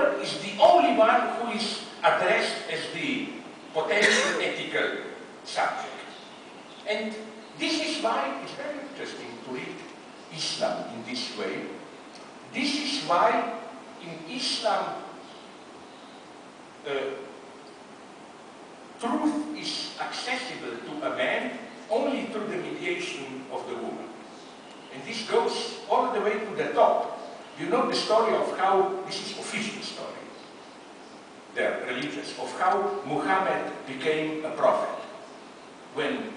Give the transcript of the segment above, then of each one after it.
woman is the only one who is addressed as the potential ethical subject. And this is why it's very interesting to read Islam in this way. This is why in Islam truth is accessible to a man only through the mediation of the woman. And this goes all the way to the top. You know the story of how, this is official story, the religious, of how Muhammad became a prophet. When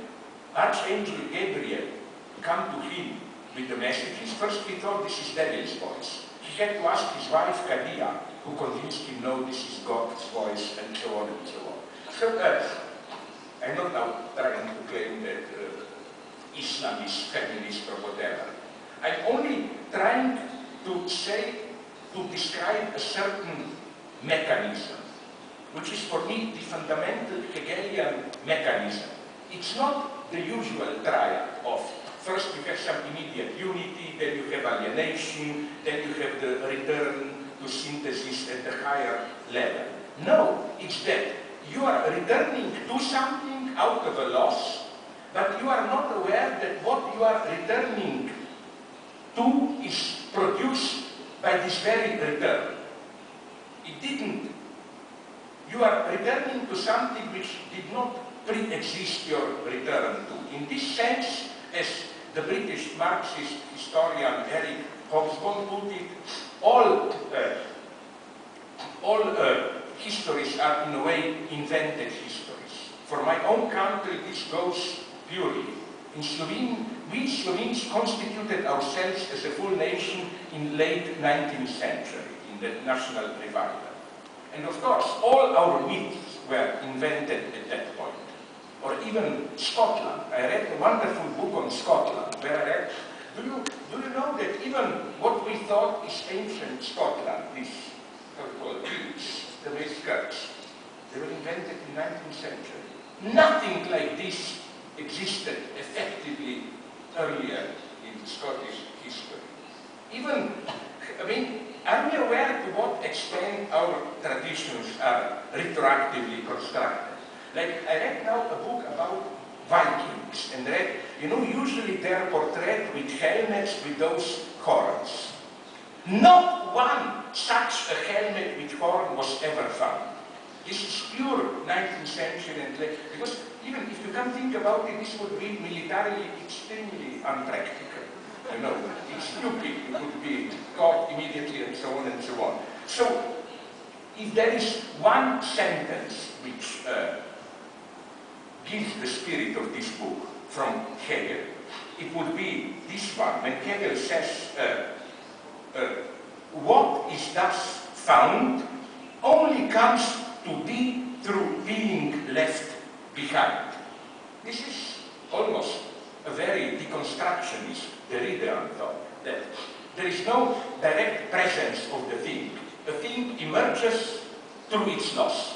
Archangel Gabriel came to him with the messages, first he thought this is devil's voice. He had to ask his wife Khadija, who convinced him, no, this is God's voice, and so on and so on. So, I'm not now trying to claim that Islam is feminist or whatever. I'm only trying to say, to describe a certain mechanism, which is for me the fundamental Hegelian mechanism. It's not the usual triad of first you have some immediate unity, then you have alienation, then you have the return to synthesis at the higher level. No, it's that you are returning to something out of a loss, but you are not aware that what you are returning to is produced by this very return. It didn't. You are returning to something which did not pre-exist your return to. In this sense, as the British Marxist historian Eric Hobsbawm put it, all histories are in a way invented histories. For my own country, this goes purely. In Slovenia, we Slovenes constituted ourselves as a full nation in late 19th century, in the national revival. And of course, all our myths were invented at that point. Or even Scotland. I read a wonderful book on Scotland, where I read, do you know that even what we thought is ancient Scotland, these so-called Picts, the Westcurts, they were invented in the 19th century. Nothing like this existed effectively earlier in Scottish history. Even, I mean, are we aware to what extent our traditions are retroactively constructed? Like, I read now a book about Vikings, and read, you know, usually they're portrayed with helmets with those horns. Not one such a helmet with horn was ever found. This is pure 19th century, and because even if you can think about it, this would be militarily extremely unpractical. You know, it's stupid. You could be caught immediately, and so on and so on. So, if there is one sentence which gives the spirit of this book from Hegel, it would be this one, when Hegel says, what is thus found only comes to be through being left behind. This is almost a very deconstructionist Derridean thought, that there is no direct presence of the thing. The thing emerges through its loss.